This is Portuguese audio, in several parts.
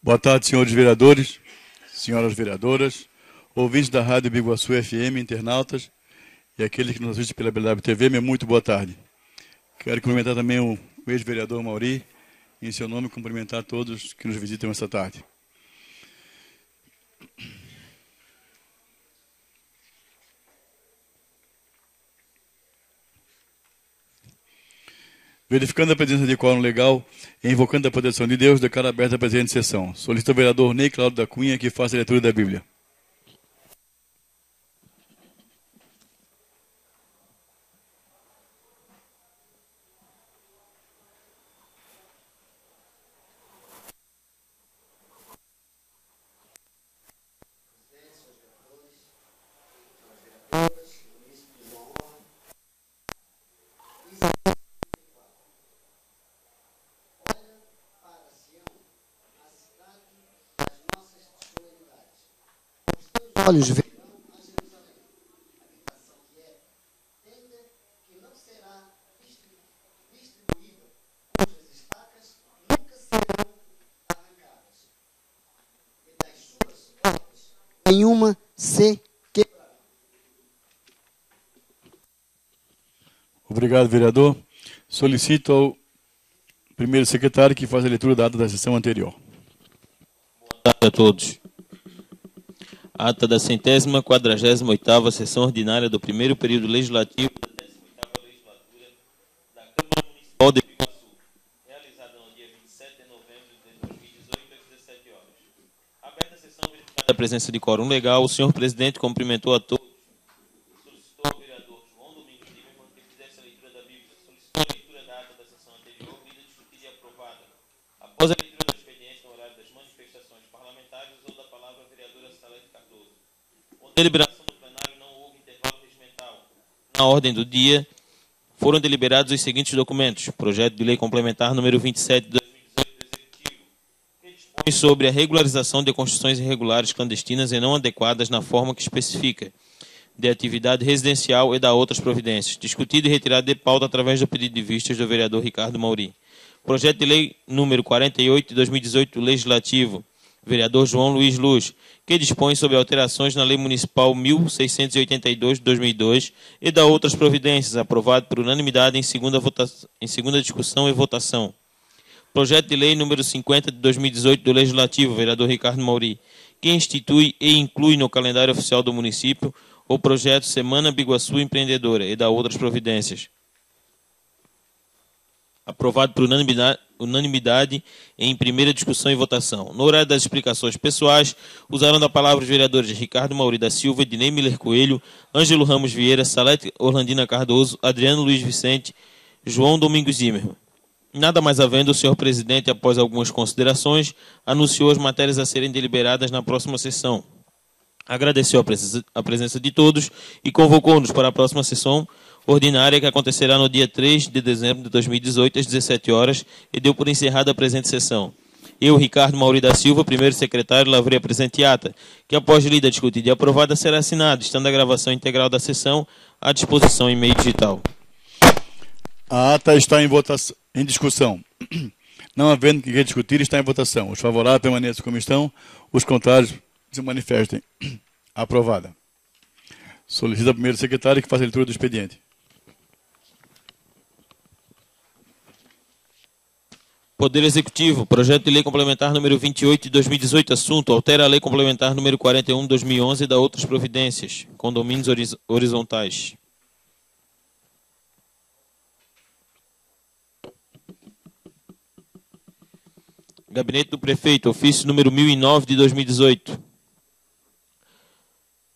Boa tarde, senhores vereadores, senhoras vereadoras, ouvintes da Rádio Biguaçu FM, internautas e aqueles que nos assistem pela BW TV, meu muito boa tarde. Quero cumprimentar também o ex-vereador Mauri, em seu nome, cumprimentar todos que nos visitam esta tarde. Verificando a presença de quórum legal e invocando a proteção de Deus, declaro aberta a presente sessão. Solicito ao vereador Ney Cláudio da Cunha que faça a leitura da Bíblia. Olhos verão a Jerusalém, habitação que é tenda que não será distribuída, cujas estacas nunca serão arrancadas, e das suas portas nenhuma se quebrará. Obrigado, vereador. Solicito ao primeiro secretário que faça a leitura da ata da sessão anterior. Boa tarde a todos. Ata da 148ª sessão ordinária do primeiro período legislativo da 18ª legislatura da Câmara Municipal de Biguaçu, realizada no dia 27 de novembro de 2018, às 17 horas. Aberta a sessão, verificada a presença de quórum legal, o senhor presidente cumprimentou a todos. Solicitou ao vereador João Domingos Zimmermann que fizesse a leitura da Bíblia. Solicitou a leitura da ata da sessão anterior, lida, discutida e aprovada. Após a leitura do expediente no horário das manifestações parlamentares, usou da palavra a vereadora Salete Cardoso. Com deliberação do plenário, não houve intervalo regimental. Na ordem do dia, foram deliberados os seguintes documentos. Projeto de lei complementar número 27 de 2018 do Executivo, que dispõe sobre a regularização de construções irregulares clandestinas e não adequadas na forma que especifica, de atividade residencial e da outras providências. Discutido e retirado de pauta através do pedido de vistas do vereador Ricardo Mauri. Projeto de lei número 48 de 2018 do Legislativo, vereador João Luiz Luz, que dispõe sobre alterações na Lei Municipal 1682 de 2002 e da outras providências, aprovado por unanimidade em segunda discussão e votação. Projeto de lei número 50 de 2018 do Legislativo, vereador Ricardo Mauri, que institui e inclui no calendário oficial do município o projeto Semana Biguaçu Empreendedora e da outras providências. Aprovado por unanimidade em primeira discussão e votação. No horário das explicações pessoais, usaram da palavra os vereadores Ricardo Mauri da Silva, Ednei Miller Coelho, Ângelo Ramos Vieira, Salete Orlandina Cardoso, Adriano Luiz Vicente, João Domingos Zimmermann. Nada mais havendo, o senhor presidente, após algumas considerações, anunciou as matérias a serem deliberadas na próxima sessão. Agradeceu a presença de todos e convocou-nos para a próxima sessão ordinária, que acontecerá no dia 3 de dezembro de 2018, às 17 horas, e deu por encerrada a presente sessão. Eu, Ricardo Mauri da Silva, primeiro secretário, lavrei a presente ata, que após lida, discutida e aprovada, será assinada, estando a gravação integral da sessão à disposição em meio digital. A ata está em discussão. Não havendo que discutir, está em votação. Os favoráveis permaneçam como estão, os contrários se manifestem. Aprovada. Solicito ao primeiro secretário que faça a leitura do expediente. Poder Executivo, projeto de lei complementar número 28 de 2018, assunto, altera a lei complementar número 41 de 2011 e da outras providências, condomínios horizontais. Gabinete do Prefeito, ofício número 1009 de 2018.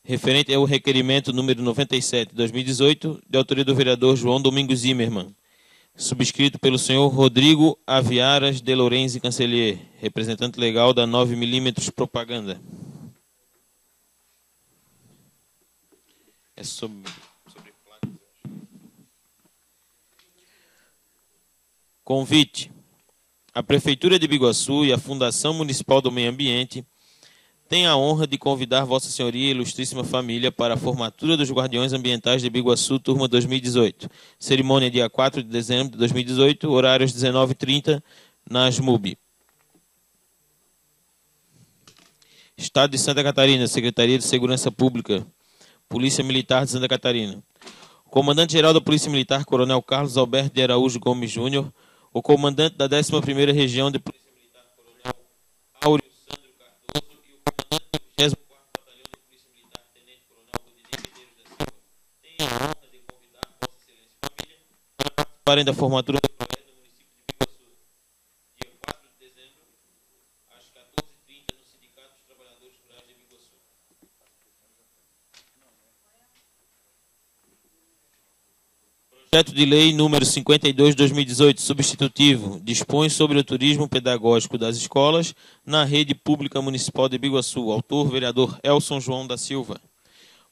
Referente ao requerimento número 97 de 2018, de autoria do vereador João Domingos Zimmermann, subscrito pelo senhor Rodrigo Aviaras de Lourenço Cancelier, representante legal da 9mm Propaganda. É sobre convite. A Prefeitura de Biguaçu e a Fundação Municipal do Meio Ambiente têm a honra de convidar Vossa Senhoria e ilustríssima família para a formatura dos Guardiões Ambientais de Biguaçu, turma 2018. Cerimônia dia 4 de dezembro de 2018, horários 19h30, na ASMUB. Estado de Santa Catarina, Secretaria de Segurança Pública, Polícia Militar de Santa Catarina. O Comandante-Geral da Polícia Militar, Coronel Carlos Alberto de Araújo Gomes Júnior. O Comandante da 11ª Região de Polícia Militar, Coronel Áureo Sandro Cardoso. E o Comandante do 24º Batalhão de Polícia Militar, Tenente Coronel Rodinei Medeiros da Silva. Tenho a honra de convidar Vossa Excelência e família para participarem da formatura do projeto no município de Biguaçu, dia 4 de dezembro, às 14h30, no Sindicato dos Trabalhadores Rurais de Biguaçu. Projeto de Lei número 52/2018, substitutivo, dispõe sobre o turismo pedagógico das escolas na rede pública municipal de Biguaçu. Autor, vereador Elson João da Silva.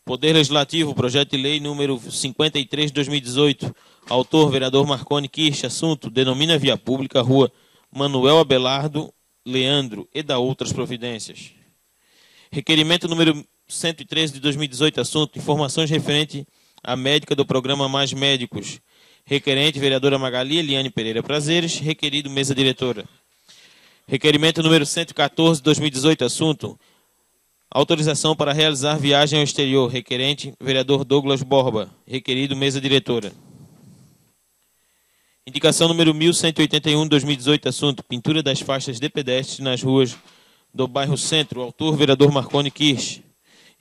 Poder Legislativo, projeto de lei número 53/2018. Autor, vereador Marconi Kirsch. Assunto, denomina via pública a rua Manuel Abelardo Leandro e da outras providências. Requerimento número 113 de 2018. Assunto, informações referente à médica do programa Mais Médicos. Requerente, vereadora Magali Eliane Pereira Prazeres. Requerido, mesa diretora. Requerimento número 114 de 2018. Assunto, autorização para realizar viagem ao exterior. Requerente, vereador Douglas Borba. Requerido, mesa diretora. Indicação número 1181, 2018. Assunto, pintura das faixas de pedestres nas ruas do bairro Centro. Autor, vereador Marconi Kirsch.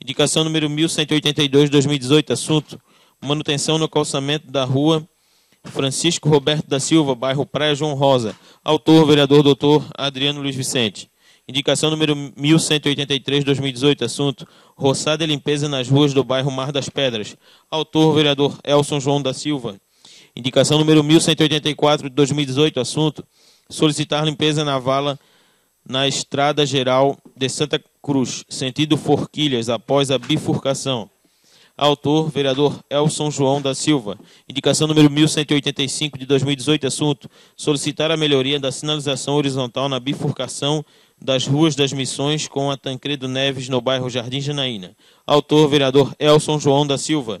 Indicação número 1182, 2018. Assunto, manutenção no calçamento da rua Francisco Roberto da Silva, bairro Praia João Rosa. Autor, vereador doutor Adriano Luiz Vicente. Indicação número 1183, 2018. Assunto, roçada e limpeza nas ruas do bairro Mar das Pedras. Autor, vereador Elson João da Silva. Indicação número 1184, 2018. Assunto, solicitar limpeza na vala na Estrada Geral de Santa Cruz, sentido Forquilhas, após a bifurcação. Autor, vereador Elson João da Silva. Indicação número 1185 de 2018. Assunto, solicitar a melhoria da sinalização horizontal na bifurcação das ruas das Missões com a Tancredo Neves, no bairro Jardim Janaína. Autor, vereador Elson João da Silva.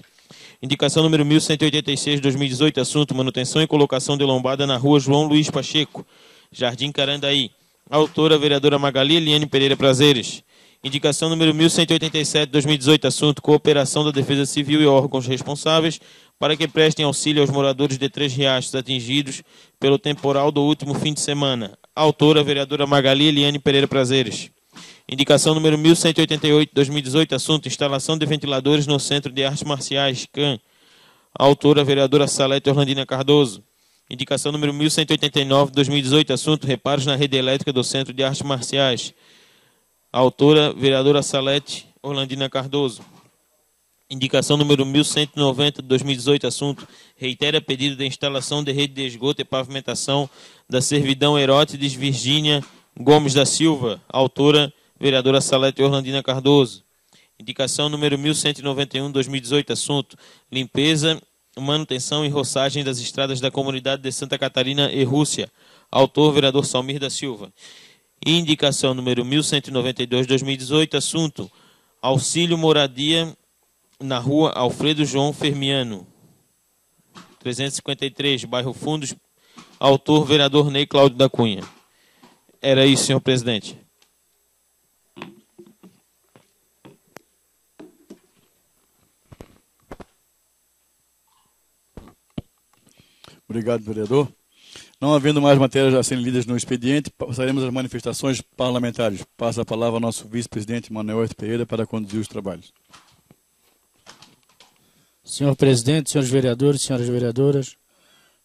Indicação número 1186 de 2018. Assunto, manutenção e colocação de lombada na rua João Luiz Pacheco, Jardim Carandaí. Autora, vereadora Magali Eliane Pereira Prazeres. Indicação número 1187 de 2018. Assunto, cooperação da Defesa Civil e órgãos responsáveis para que prestem auxílio aos moradores de Três Riachos atingidos pelo temporal do último fim de semana. Autora, vereadora Magali Eliane Pereira Prazeres. Indicação número 1188 de 2018. Assunto, instalação de ventiladores no Centro de Artes Marciais, CAN. Autora, vereadora Salete Orlandina Cardoso. Indicação número 1189 de 2018. Assunto, reparos na rede elétrica do Centro de Artes Marciais. Autora, vereadora Salete Orlandina Cardoso. Indicação número 1190 de 2018. Assunto, reitera pedido de instalação de rede de esgoto e pavimentação da Servidão Herótides Virgínia Gomes da Silva. Autora, vereadora Salete Orlandina Cardoso. Indicação número 1191 de 2018. Assunto, limpeza, manutenção e roçagem das estradas da comunidade de Santa Catarina e Rússia. Autor, vereador Salmir da Silva. Indicação número 1192 de 2018. Assunto, auxílio moradia na rua Alfredo João Fermiano, 353, bairro Fundos. Autor, vereador Ney Cláudio da Cunha. Era isso, senhor presidente. Obrigado, vereador. Não havendo mais matérias a serem lidas no expediente, passaremos às manifestações parlamentares. Passa a palavra ao nosso vice-presidente, Manuel Pereira, para conduzir os trabalhos. Senhor presidente, senhores vereadores, senhoras vereadoras,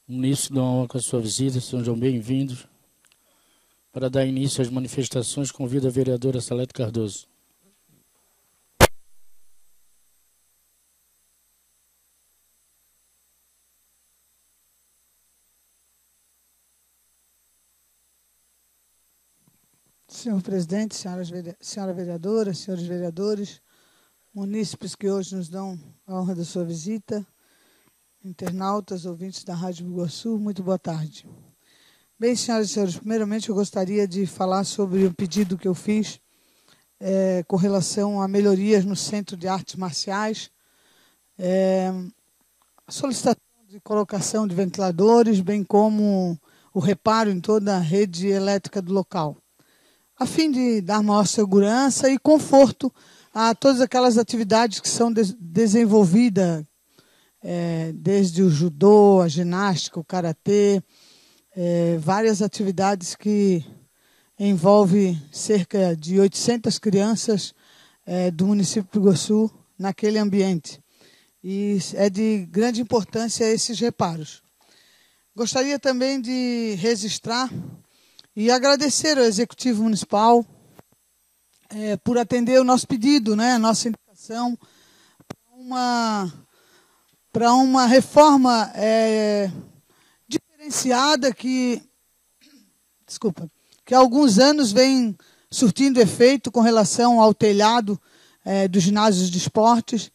munícipe da honra com a sua visita, sejam bem-vindos. Para dar início às manifestações, convido a vereadora Salete Cardoso. Senhor presidente, senhora vereadora, senhores vereadores, munícipes que hoje nos dão a honra da sua visita, internautas, ouvintes da Rádio Biguaçu, muito boa tarde. Bem, senhoras e senhores, primeiramente eu gostaria de falar sobre o pedido que eu fiz com relação a melhorias no Centro de Artes Marciais, a solicitação de colocação de ventiladores, bem como o reparo em toda a rede elétrica do local. a fim de dar maior segurança e conforto a todas aquelas atividades que são desenvolvidas, desde o judô, a ginástica, o karatê, várias atividades que envolvem cerca de 800 crianças do município de Biguaçu naquele ambiente. E é de grande importância esses reparos. Gostaria também de registrar e agradecer ao Executivo Municipal por atender o nosso pedido, né, a nossa indicação para uma reforma diferenciada que há alguns anos vem surtindo efeito com relação ao telhado dos ginásios de esportes.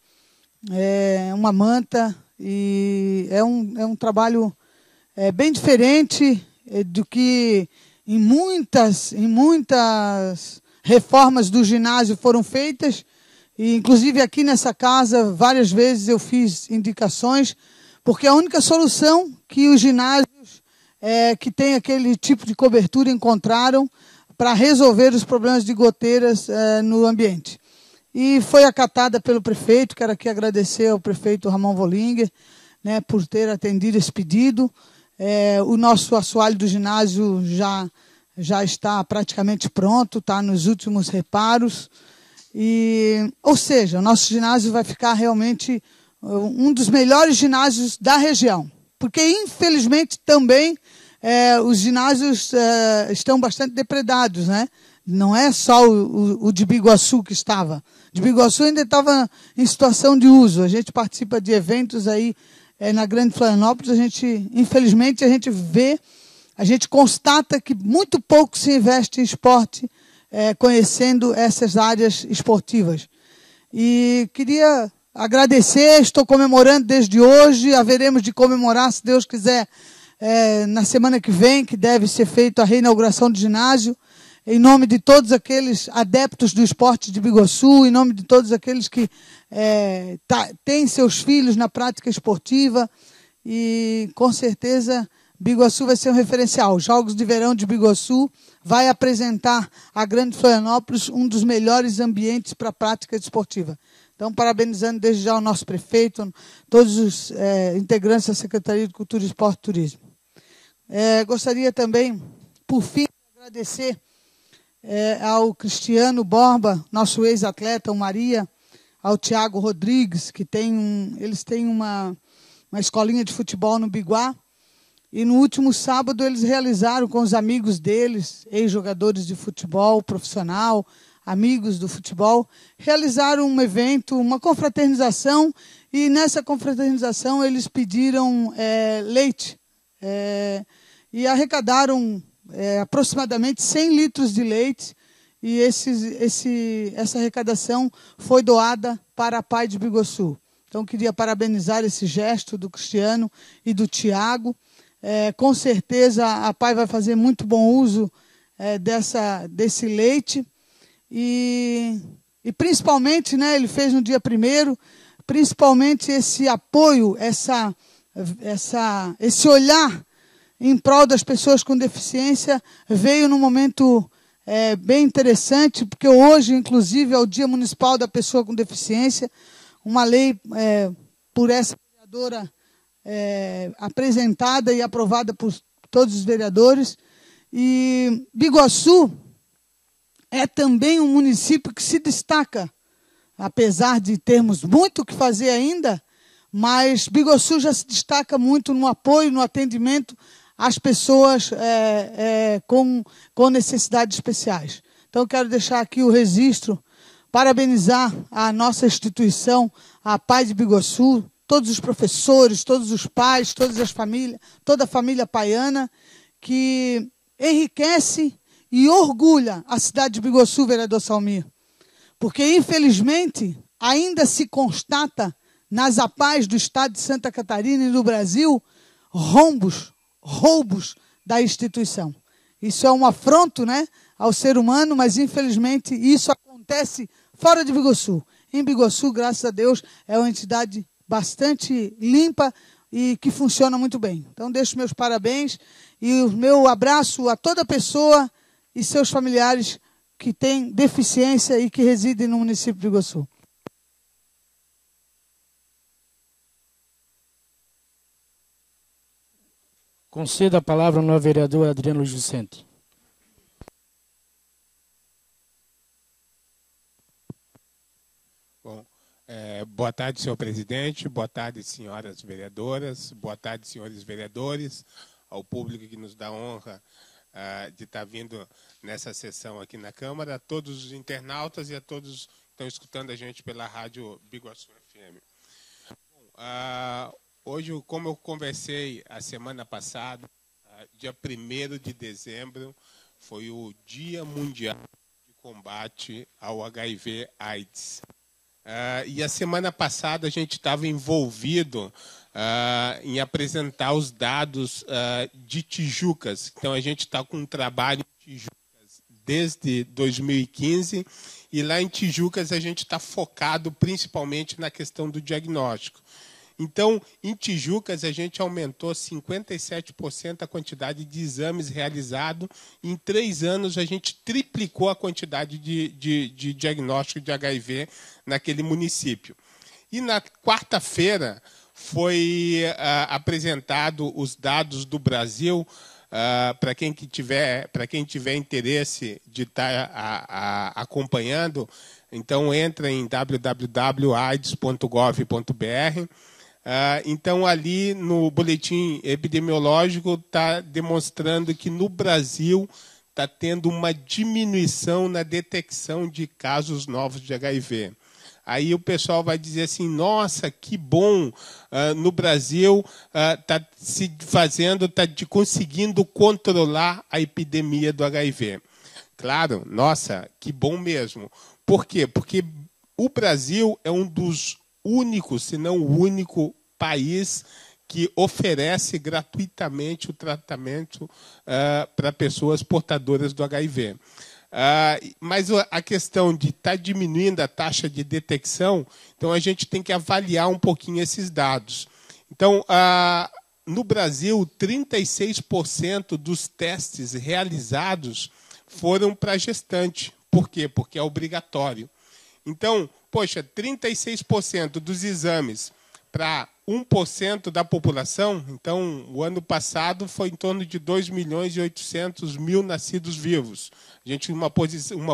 Uma manta, e é um trabalho bem diferente do que em muitas reformas do ginásio foram feitas. E, inclusive, aqui nessa casa, várias vezes eu fiz indicações, porque a única solução que os ginásios que têm aquele tipo de cobertura encontraram para resolver os problemas de goteiras no ambiente. E foi acatada pelo prefeito. Quero aqui agradecer ao prefeito Ramon Vollinger, né, por ter atendido esse pedido. O nosso assoalho do ginásio já está praticamente pronto, está nos últimos reparos. Ou seja, o nosso ginásio vai ficar realmente um dos melhores ginásios da região. Porque, infelizmente, também os ginásios estão bastante depredados, né? Não é só o de Biguaçu que estava. De Biguaçu ainda estava em situação de uso. A gente participa de eventos aí na Grande Florianópolis. Infelizmente, a gente constata que muito pouco se investe em esporte, conhecendo essas áreas esportivas. E queria agradecer, estou comemorando desde hoje, haveremos de comemorar, se Deus quiser, na semana que vem, que deve ser feita a reinauguração do ginásio, em nome de todos aqueles adeptos do esporte de Biguaçu, em nome de todos aqueles que têm seus filhos na prática esportiva, e com certeza Biguaçu vai ser um referencial. Os Jogos de Verão de Biguaçu vai apresentar à Grande Florianópolis um dos melhores ambientes para a prática esportiva. Então, parabenizando desde já o nosso prefeito, todos os integrantes da Secretaria de Cultura, Esporte e Turismo. Gostaria também, por fim, de agradecer ao Cristiano Borba, nosso ex-atleta, o Maria, ao Tiago Rodrigues, que eles têm uma escolinha de futebol no Biguá. E no último sábado eles realizaram com os amigos deles, ex-jogadores de futebol profissional, amigos do futebol, realizaram um evento, uma confraternização, e nessa confraternização eles pediram leite e arrecadaram aproximadamente 100 litros de leite, e essa arrecadação foi doada para a PAI de Biguaçu. Então, queria parabenizar esse gesto do Cristiano e do Tiago. Com certeza a PAI vai fazer muito bom uso desse leite, e principalmente, né, ele fez no dia 1º, principalmente esse apoio, esse olhar em prol das pessoas com deficiência veio num momento bem interessante, porque hoje, inclusive, é o Dia Municipal da Pessoa com Deficiência, uma lei por essa vereadora apresentada e aprovada por todos os vereadores. E Biguaçu é também um município que se destaca, apesar de termos muito o que fazer ainda, mas Biguaçu já se destaca muito no apoio, no atendimento às pessoas com necessidades especiais. Então, quero deixar aqui o registro, parabenizar a nossa instituição, a PAI de Biguaçu, todos os professores, todos os pais, toda a família paiana, que enriquece e orgulha a cidade de Biguaçu, vereador Salmir. Porque, infelizmente, ainda se constata nas APAES do estado de Santa Catarina e do Brasil roubos da instituição. Isso é um afronto, né, ao ser humano, mas, infelizmente, isso acontece fora de Biguaçu. Em Biguaçu, graças a Deus, é uma entidade bastante limpa e que funciona muito bem. Então, deixo meus parabéns e o meu abraço a toda pessoa e seus familiares que têm deficiência e que residem no município de Iguaçu. Conceda a palavra ao novo vereador Adriano Luiz Vicente. Bom, boa tarde, senhor presidente, boa tarde, senhoras vereadoras, boa tarde, senhores vereadores, ao público que nos dá a honra de estar vindo nessa sessão aqui na Câmara, a todos os internautas e a todos que estão escutando a gente pela rádio Biguaçu FM. Bom, hoje, como eu conversei a semana passada, dia 1º de dezembro, foi o Dia Mundial de Combate ao HIV/AIDS. E a semana passada a gente estava envolvido em apresentar os dados de Tijucas. Então, a gente está com um trabalho em Tijucas desde 2015, e lá em Tijucas a gente está focado principalmente na questão do diagnóstico. Então, em Tijucas, a gente aumentou 57% a quantidade de exames realizados. Em 3 anos, a gente triplicou a quantidade de diagnóstico de HIV naquele município. E na quarta-feira foi apresentado os dados do Brasil, para quem tiver interesse de estar acompanhando. Então, entra em www.aids.gov.br. Então, ali no boletim epidemiológico está demonstrando que no Brasil está tendo uma diminuição na detecção de casos novos de HIV. Aí o pessoal vai dizer assim, nossa, que bom, no Brasil está conseguindo controlar a epidemia do HIV. Claro, nossa, que bom mesmo. Por quê? Porque o Brasil é um dos único, se não o único país que oferece gratuitamente o tratamento para pessoas portadoras do HIV. Mas a questão de estar diminuindo a taxa de detecção, então a gente tem que avaliar um pouquinho esses dados. Então, no Brasil, 36% dos testes realizados foram para gestante. Por quê? Porque é obrigatório. Então, poxa, 36% dos exames para 1% da população, então, o ano passado foi em torno de 2.800.000 nascidos vivos. A gente tem uma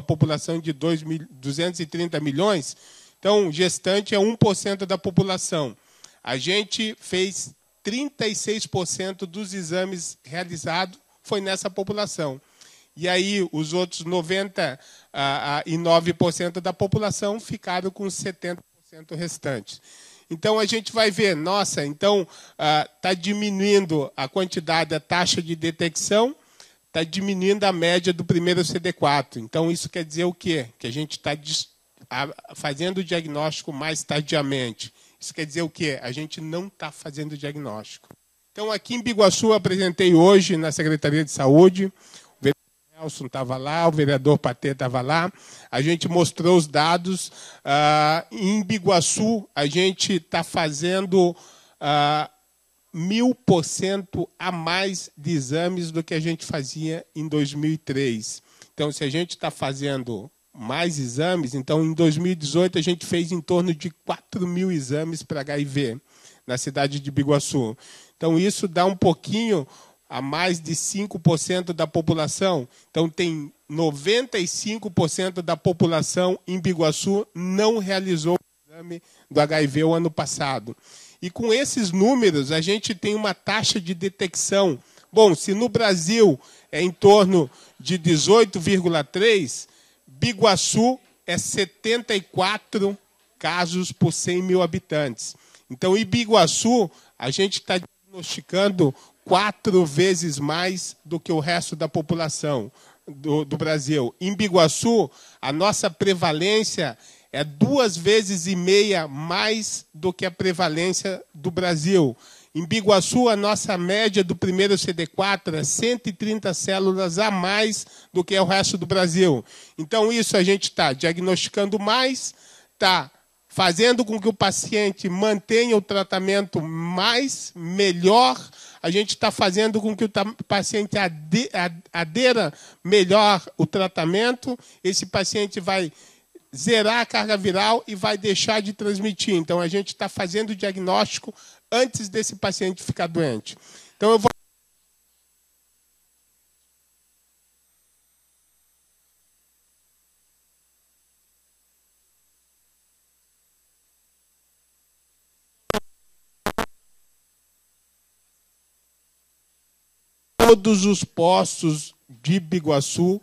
população de 230 milhões, então, gestante é 1% da população. A gente fez 36% dos exames realizados, foi nessa população. E aí, os outros 99% da população ficaram com os 70% restantes. Então, a gente vai ver, nossa, então, está diminuindo a quantidade, a taxa de detecção, está diminuindo a média do primeiro CD4. Então, isso quer dizer o quê? Que a gente está fazendo o diagnóstico mais tardiamente. Isso quer dizer o quê? A gente não está fazendo o diagnóstico. Então, aqui em Biguaçu, eu apresentei hoje na Secretaria de Saúde, Nelson estava lá, o vereador Patê estava lá, a gente mostrou os dados. Em Biguaçu, a gente está fazendo 1000% a mais de exames do que a gente fazia em 2003. Então, se a gente está fazendo mais exames, então, em 2018, a gente fez em torno de 4.000 exames para HIV na cidade de Biguaçu. Então, isso dá um pouquinho a mais de 5% da população. Então, tem 95% da população em Biguaçu não realizou o exame do HIV o ano passado. E com esses números, a gente tem uma taxa de detecção. Bom, se no Brasil é em torno de 18,3, Biguaçu é 74 casos por 100 mil habitantes. Então, em Biguaçu, a gente está diagnosticando 4 vezes mais do que o resto da população do Brasil. Em Biguaçu, a nossa prevalência é 2,5 vezes mais do que a prevalência do Brasil. Em Biguaçu, a nossa média do primeiro CD4 é 130 células a mais do que o resto do Brasil. Então, isso a gente está diagnosticando mais, está fazendo com que o paciente mantenha o tratamento melhor, a gente está fazendo com que o paciente adera melhor o tratamento, esse paciente vai zerar a carga viral e vai deixar de transmitir. Então, a gente está fazendo o diagnóstico antes desse paciente ficar doente. Então, eu vou... Todos os postos de Biguaçu,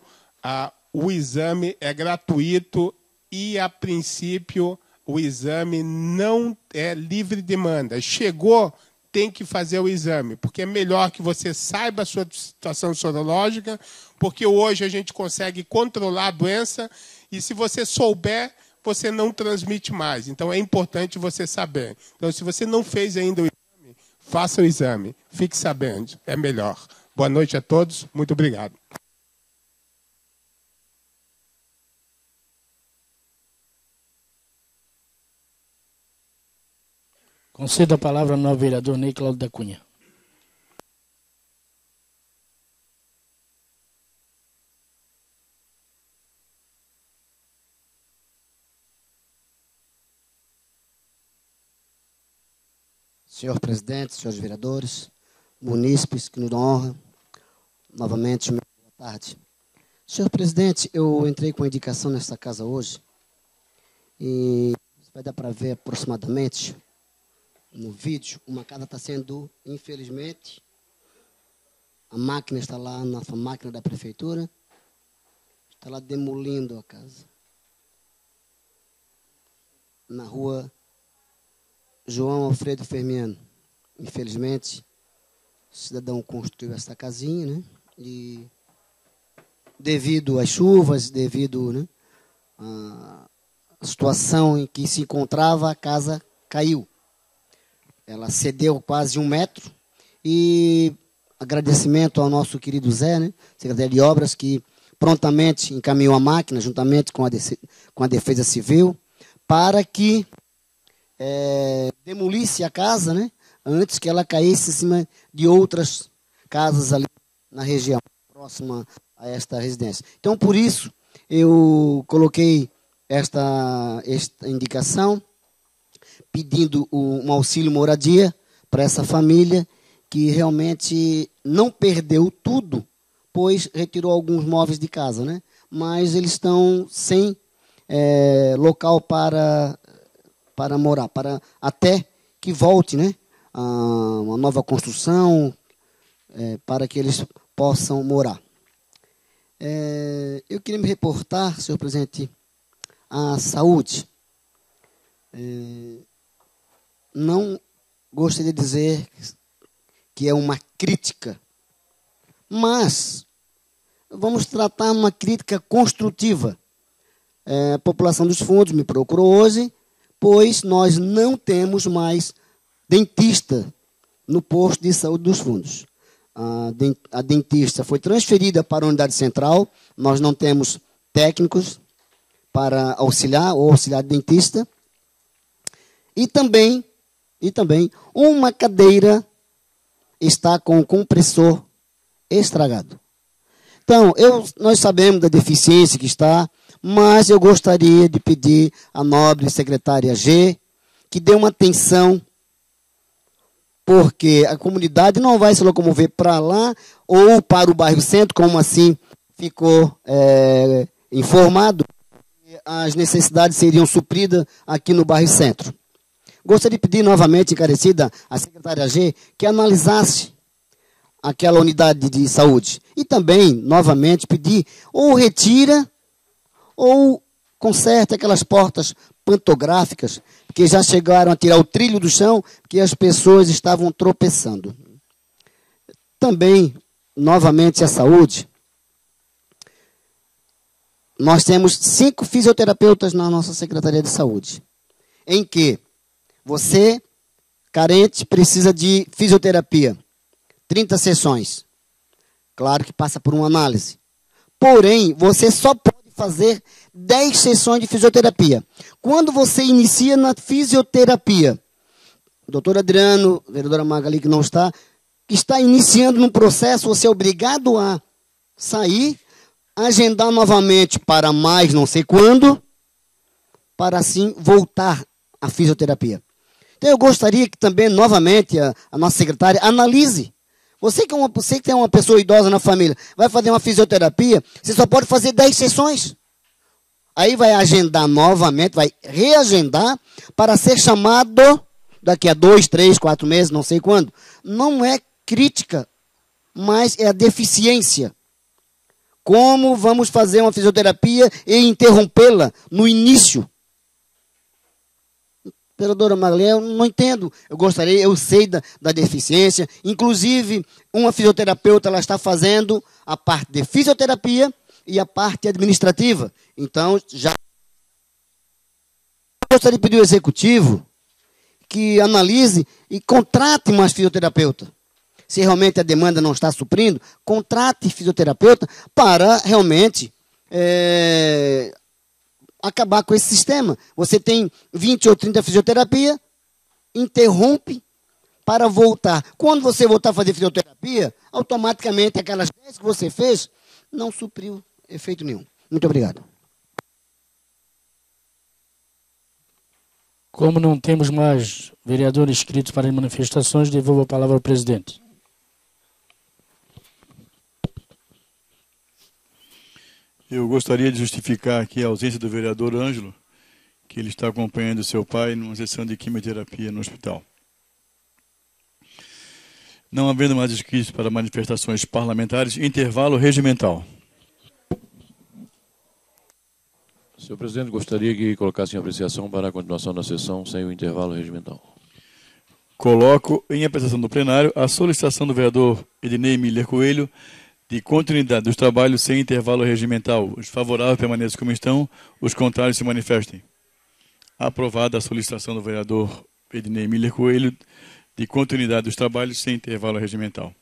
o exame é gratuito e, a princípio, o exame não é livre demanda. Chegou, tem que fazer o exame, porque é melhor que você saiba a sua situação sorológica, porque hoje a gente consegue controlar a doença e, se você souber, você não transmite mais. Então, é importante você saber. Então, se você não fez ainda o exame, faça o exame. Fique sabendo, é melhor. Boa noite a todos. Muito obrigado. Concedo a palavra ao novo vereador Ney Cláudio da Cunha. Senhor presidente, senhores vereadores, munícipes que nos dão honra, novamente, boa tarde. Senhor presidente, eu entrei com a indicação nesta casa hoje e vai dar para ver aproximadamente no vídeo, uma casa está sendo, infelizmente, a máquina está lá, a nossa máquina da prefeitura, está lá demolindo a casa. Na rua João Alfredo Fermiano. Infelizmente, o cidadão construiu essa casinha, né? E devido às chuvas, devido, né, à situação em que se encontrava, a casa caiu. Ela cedeu quase 1 metro e agradecimento ao nosso querido Zé, né, secretário de Obras, que prontamente encaminhou a máquina, juntamente com a Defesa Civil, para que demolisse a casa, né, antes que ela caísse em cima de outras casas ali na região, próxima a esta residência. Então, por isso, eu coloquei esta indicação, pedindo um auxílio moradia para essa família, que realmente não perdeu tudo, pois retirou alguns móveis de casa, né? Mas eles estão sem local para morar, até que volte, né, uma nova construção, para que eles possam morar. Eu queria me reportar, senhor presidente, à saúde. Não gostaria de dizer que é uma crítica, mas vamos tratar uma crítica construtiva. A população dos fundos me procurou hoje, pois nós não temos mais dentista no posto de saúde dos fundos. A dentista foi transferida para a unidade central, nós não temos técnicos para auxiliar, ou auxiliar de dentista, e também uma cadeira está com o compressor estragado. Então, nós sabemos da deficiência que está, mas eu gostaria de pedir à nobre secretária G que dê uma atenção, porque a comunidade não vai se locomover para lá ou para o bairro Centro, como assim ficou informado, as necessidades seriam supridas aqui no bairro Centro. Gostaria de pedir novamente, encarecida, à secretária G, que analisasse aquela unidade de saúde. E também, novamente, pedir ou retira ou conserta aquelas portas pantográficas que já chegaram a tirar o trilho do chão, que as pessoas estavam tropeçando. Também, novamente, a saúde. Nós temos 5 fisioterapeutas na nossa Secretaria de Saúde, em que você, carente, precisa de fisioterapia. 30 sessões. Claro que passa por uma análise. Porém, você só pode fazer 10 sessões de fisioterapia. Quando você inicia na fisioterapia, o doutor Adriano, a vereadora Magali que não está, que está iniciando num processo, você é obrigado a sair, agendar novamente para mais não sei quando, para assim voltar à fisioterapia. Então eu gostaria que também, novamente, a nossa secretária analise. Você que tem uma pessoa idosa na família, vai fazer uma fisioterapia, você só pode fazer 10 sessões. Aí vai agendar novamente, vai reagendar para ser chamado daqui a 2, 3, 4 meses, não sei quando. Não é crítica, mas é a deficiência. Como vamos fazer uma fisioterapia e interrompê-la no início? Vereadora Marlene, eu não entendo. Eu sei da deficiência. Inclusive, uma fisioterapeuta, ela está fazendo a parte de fisioterapia e a parte administrativa. Então, já gostaria de pedir ao executivo que analise e contrate mais fisioterapeuta. Se realmente a demanda não está suprindo, contrate fisioterapeuta para realmente acabar com esse sistema. Você tem 20 ou 30 fisioterapia, interrompe para voltar. Quando você voltar a fazer fisioterapia, automaticamente aquelas 10 que você fez não supriu efeito nenhum. Muito obrigado. Como não temos mais vereadores inscritos para as manifestações, devolvo a palavra ao presidente. Eu gostaria de justificar aqui a ausência do vereador Ângelo, que ele está acompanhando seu pai numa sessão de quimioterapia no hospital. Não havendo mais inscritos para manifestações parlamentares, intervalo regimental. Senhor presidente, gostaria que colocasse em apreciação para a continuação da sessão sem o intervalo regimental. Coloco em apreciação do plenário a solicitação do vereador Ednei Miller Coelho de continuidade dos trabalhos sem intervalo regimental. Os favoráveis permaneçam como estão, os contrários se manifestem. Aprovada a solicitação do vereador Ednei Miller Coelho de continuidade dos trabalhos sem intervalo regimental.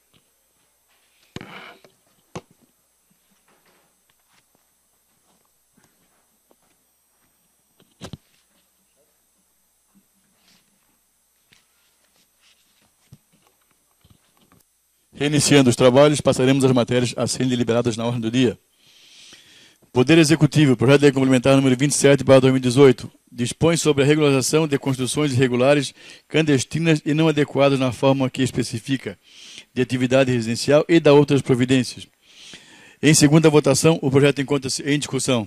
Reiniciando os trabalhos, passaremos às matérias a serem deliberadas na ordem do dia. Poder Executivo, projeto de lei complementar número 27/2018, dispõe sobre a regularização de construções irregulares, clandestinas e não adequadas na forma que especifica, de atividade residencial e da outras providências. Em segunda votação, o projeto encontra-se em discussão.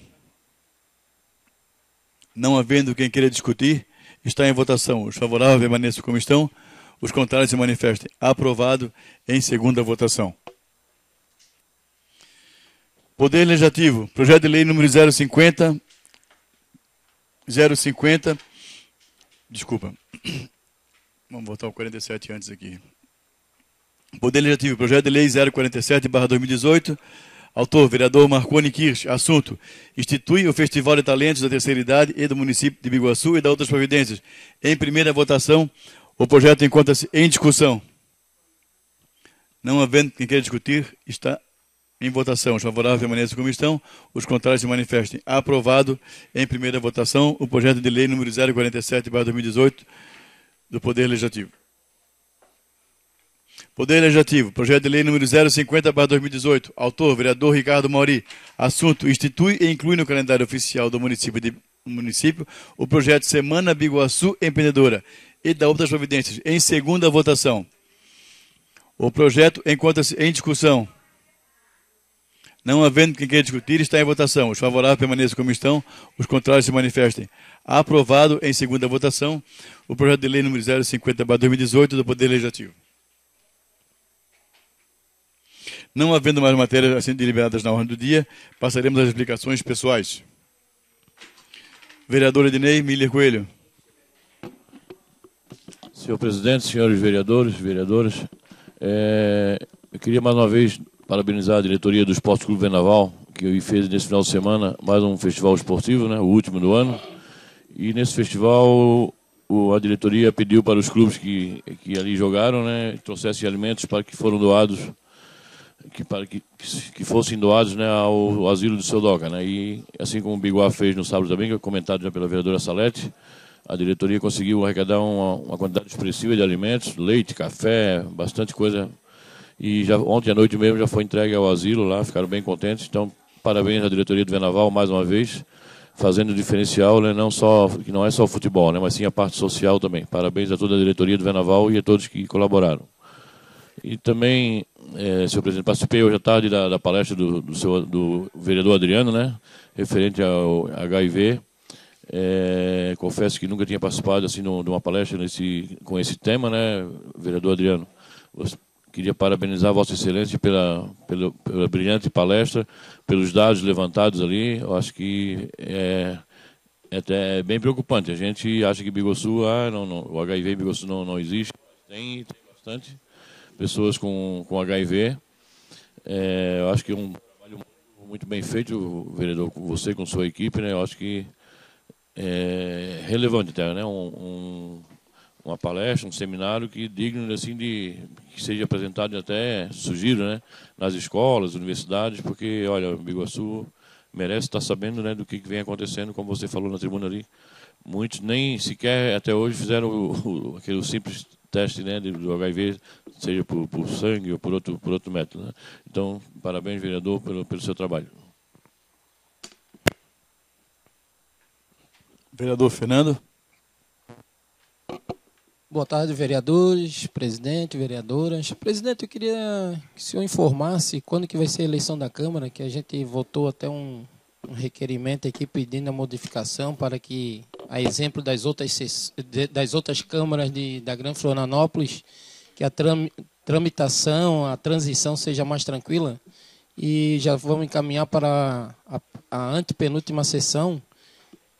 Não havendo quem queira discutir, está em votação. Os favoráveis permaneçam como estão, os contrários se manifestem. Aprovado em segunda votação. Poder Legislativo, projeto de lei número 050, desculpa, vamos botar o 47 antes aqui. Poder Legislativo, projeto de lei 047/2018, autor, vereador Marconi Kirsch, assunto, institui o Festival de Talentos da Terceira Idade e do município de Biguaçu e da outras providências. Em primeira votação, o projeto encontra-se em discussão. Não havendo quem queira discutir, está em votação. Os favoráveis permaneçam como estão, os contrários se manifestem. Aprovado em primeira votação o projeto de lei número 047/2018 do Poder Legislativo. Poder Legislativo, projeto de lei número 050/2018, autor, vereador Ricardo Mauri, assunto, institui e inclui no calendário oficial do município o projeto Semana Biguaçu Empreendedora e da outras providências, em segunda votação. O projeto encontra-se em discussão. Não havendo quem queira discutir, está em votação. Os favoráveis permaneçam como estão, os contrários se manifestem. Aprovado em segunda votação o projeto de lei número 050/2018 do Poder Legislativo. Não havendo mais matérias a serem deliberadas na ordem do dia, passaremos às explicações pessoais. Vereador Ednei Miller Coelho. Senhor presidente, senhores vereadores, vereadoras, eu queria mais uma vez parabenizar a diretoria do Esporte Clube Vendaval, que fez nesse final de semana mais um festival esportivo, né, o último do ano. E nesse festival a diretoria pediu para os clubes que ali jogaram, né, trouxessem alimentos para que foram doados, que fossem doados, né, ao asilo de Seu Doca, né. E assim como o Biguá fez no sábado também, que é comentado já pela vereadora Salete, a diretoria conseguiu arrecadar uma quantidade expressiva de alimentos, leite, café, bastante coisa E ontem à noite mesmo já foi entregue ao asilo lá, ficaram bem contentes. Então, parabéns à diretoria do Venaval mais uma vez, fazendo o diferencial, né, que não é só o futebol, né, mas sim a parte social também. Parabéns a toda a diretoria do Venaval e a todos que colaboraram. E também, senhor presidente, participei hoje à tarde da palestra do vereador Adriano, né, referente ao HIV. Confesso que nunca tinha participado assim de uma palestra com esse tema, né, vereador Adriano. Queria parabenizar Vossa Excelência pela brilhante palestra, pelos dados levantados ali. Eu acho que é até bem preocupante. A gente acha que Biguaçu, o HIV em Biguaçu não existe. Tem bastante pessoas com HIV. Eu acho que é um trabalho muito bem feito, vereador, com você, com sua equipe, né? Eu acho que é relevante até, né? Uma palestra, um seminário que digno assim que seja apresentado até sugiro, né, nas escolas, universidades, porque olha, o Biguaçu merece estar sabendo, né, do que vem acontecendo, como você falou na tribuna ali. Muitos nem sequer até hoje fizeram aquele simples teste, né, do HIV, seja por sangue ou por outro método, né? Então, parabéns, vereador, pelo seu trabalho. Vereador Fernando. Boa tarde, vereadores, presidente, vereadoras. Presidente, eu queria que o senhor informasse quando que vai ser a eleição da Câmara, que a gente votou até um requerimento aqui pedindo a modificação para que, a exemplo das outras câmaras da Grande Florianópolis, que a tramitação, a transição seja mais tranquila. E já vamos encaminhar para a antepenúltima sessão,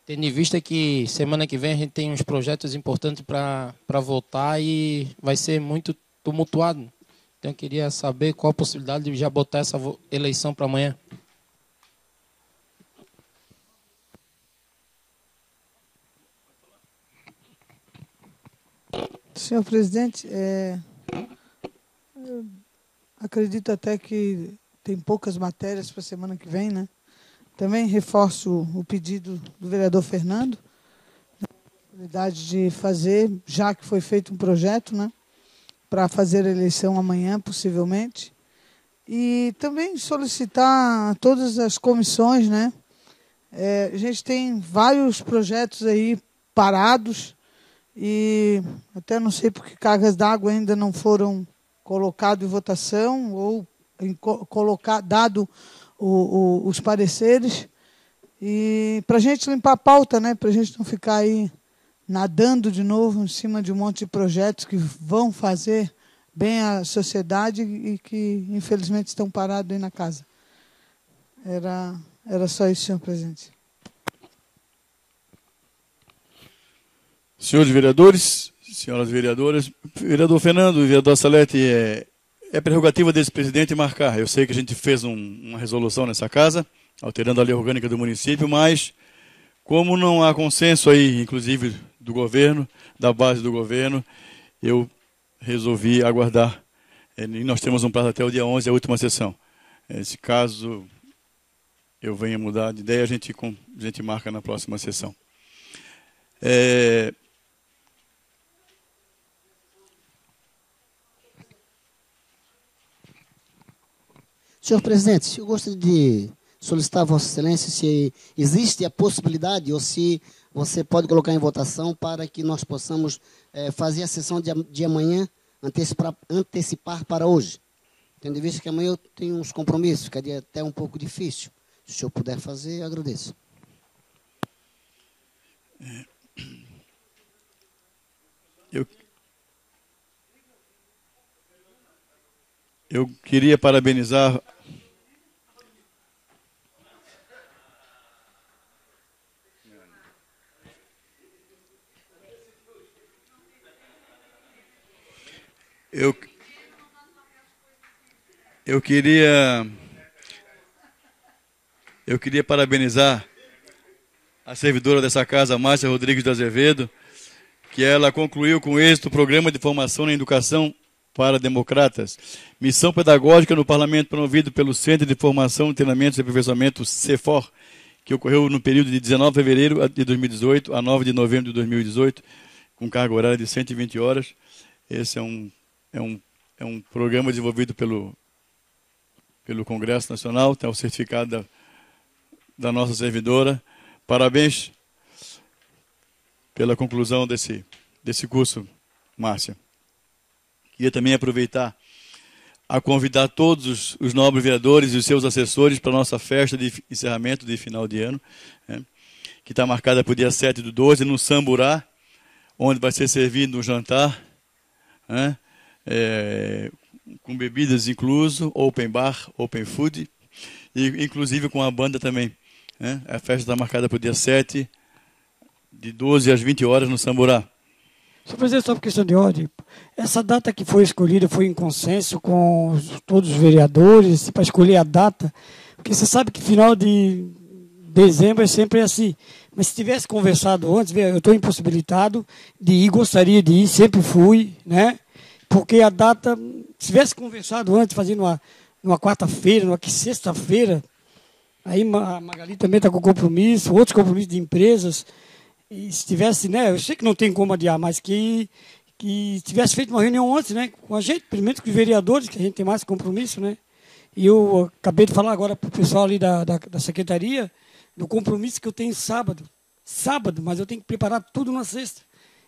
tendo em vista que semana que vem a gente tem uns projetos importantes para votar e vai ser muito tumultuado. Então eu queria saber qual a possibilidade de já botar essa eleição para amanhã. Senhor presidente, eu acredito até que tem poucas matérias para a semana que vem, né? Também reforço o pedido do vereador Fernando, a possibilidade de fazer, já que foi feito um projeto, né, para fazer a eleição amanhã, possivelmente. E também solicitar a todas as comissões, né? A gente tem vários projetos aí parados e até não sei porque cargas d'água ainda não foram colocados em votação ou dado os pareceres, e para a gente limpar a pauta, né, para a gente não ficar aí nadando de novo em cima de um monte de projetos que vão fazer bem à sociedade e que infelizmente estão parados aí na casa. Era só isso, senhor presidente. Senhores vereadores, senhoras vereadoras, vereador Fernando e vereador Salete, é prerrogativa desse presidente marcar. Eu sei que a gente fez uma resolução nessa casa, alterando a lei orgânica do município, mas como não há consenso aí, inclusive do governo, da base do governo, eu resolvi aguardar. E nós temos um prazo até o dia 11, a última sessão. Se caso eu venha mudar de ideia, a gente marca na próxima sessão. Senhor presidente, eu gostaria de solicitar a Vossa Excelência se existe a possibilidade ou se você pode colocar em votação para que nós possamos fazer a sessão de amanhã, antecipar para hoje. Tendo em vista que amanhã eu tenho uns compromissos, ficaria até um pouco difícil. Se o senhor puder fazer, eu agradeço. Eu queria parabenizar Eu queria parabenizar a servidora dessa casa, Márcia Rodrigues de Azevedo, que ela concluiu com êxito o programa de formação na educação para democratas, missão pedagógica no parlamento promovido pelo Centro de Formação, Treinamentos e Aperfeiçoamento, CEFOR, que ocorreu no período de 19 de fevereiro de 2018 a 9 de novembro de 2018, com carga horária de 120 horas. Esse é um é um programa desenvolvido pelo Congresso Nacional, tem o certificado da nossa servidora. Parabéns pela conclusão desse curso, Márcia. Queria também aproveitar a convidar todos os nobres vereadores e os seus assessores para a nossa festa de encerramento de final de ano, né, que está marcada para o dia 7/12, no Samburá, onde vai ser servido um jantar, né, com bebidas incluso, open bar, open food, e inclusive com a banda também. Né? A festa está marcada para o dia 7, de 12 às 20 horas, no Samburá. Senhor presidente, só por questão de ordem, essa data que foi escolhida foi em consenso com todos os vereadores para escolher a data, porque você sabe que final de dezembro é sempre assim. Mas se tivesse conversado antes, eu estou impossibilitado de ir, gostaria de ir, sempre fui, né? Porque a data, se tivesse conversado antes, fazendo numa quarta-feira, numa sexta-feira, aí a Magali também está com compromisso, outros compromissos de empresas, e se tivesse, né, eu sei que não tem como adiar, mas que tivesse feito uma reunião antes, né, com a gente, primeiro com os vereadores, que a gente tem mais compromisso, né? E eu acabei de falar agora para o pessoal ali da secretaria, do compromisso que eu tenho sábado, mas eu tenho que preparar tudo na sexta.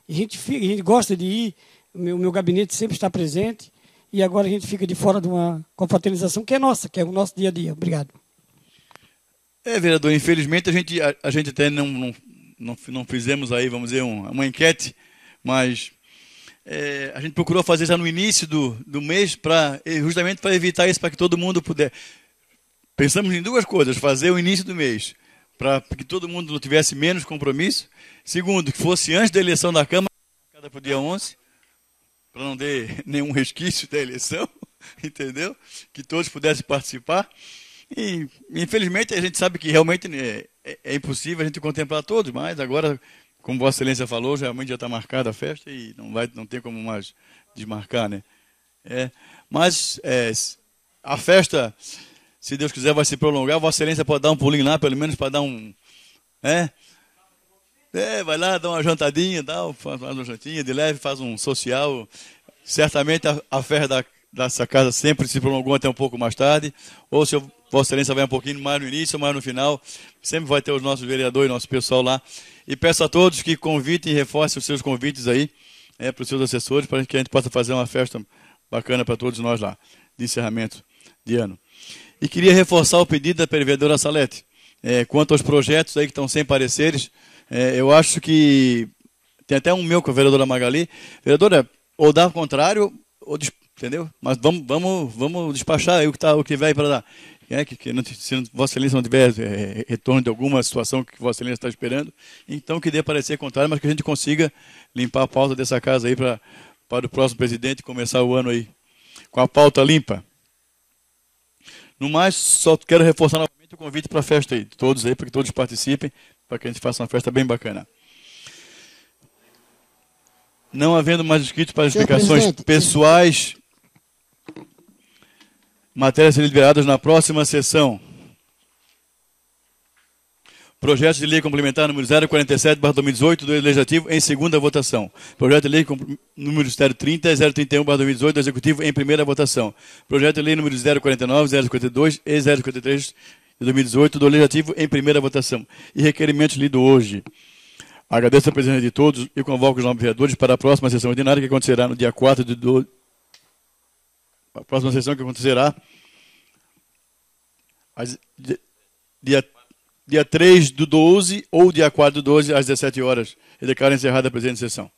E a gente gosta de ir, o meu gabinete sempre está presente, e agora a gente fica de fora de uma confraternização que é nossa, que é o nosso dia a dia. Obrigado. Vereador, infelizmente a gente até não fizemos aí, vamos dizer, uma enquete, mas a gente procurou fazer já no início do mês, justamente para evitar isso, para que todo mundo puder. Pensamos em duas coisas: fazer o início do mês, para que todo mundo tivesse menos compromisso. Segundo, que fosse antes da eleição da Câmara, para o dia 11, para não ter nenhum resquício da eleição, entendeu? Que todos pudessem participar. E, infelizmente, a gente sabe que realmente é impossível a gente contemplar todos, mas agora, como Vossa Excelência falou, realmente já está marcada a festa e não tem como mais desmarcar, né? Mas a festa, se Deus quiser, vai se prolongar. Vossa Excelência pode dar um pulinho lá, pelo menos para dar um... vai lá, dá uma jantadinha, faz uma jantinha de leve, faz um social. Certamente a festa dessa casa sempre se prolongou até um pouco mais tarde, ou se Vossa Excelência vai um pouquinho mais no início ou mais no final, sempre vai ter os nossos vereadores, nosso pessoal lá. E peço a todos que convidem e reforcem os seus convites aí, para os seus assessores, para que a gente possa fazer uma festa bacana para todos nós lá, de encerramento de ano. E queria reforçar o pedido da vereadora Salete, quanto aos projetos aí que estão sem pareceres. Eu acho que tem até um meu com a vereadora Magali. Vereadora, ou dá o contrário, ou entendeu? Mas vamos despachar aí o que vai para dar. Se Vossa Excelência não tiver retorno de alguma situação que Vossa Excelência está esperando, então que dê parecer contrário, mas que a gente consiga limpar a pauta dessa casa aí para o próximo presidente começar o ano aí com a pauta limpa. No mais, só quero reforçar novamente o convite para a festa aí, todos aí, para que todos participem, para que a gente faça uma festa bem bacana. Não havendo mais inscritos para explicações pessoais, matérias serão liberadas na próxima sessão. Projeto de lei complementar número 047/2018 do Legislativo em segunda votação. Projeto de lei número 030 e 031/2018 do Executivo em primeira votação. Projeto de lei número 049, 052 e 053 de 2018 do Legislativo em primeira votação. E requerimentos lidos hoje. Agradeço a presença de todos e convoco os novos vereadores para a próxima sessão ordinária que acontecerá no dia 4 de 12. A próxima sessão que acontecerá dia 3/12 ou dia 4/12 às 17 horas. E declaro encerrada a presente sessão.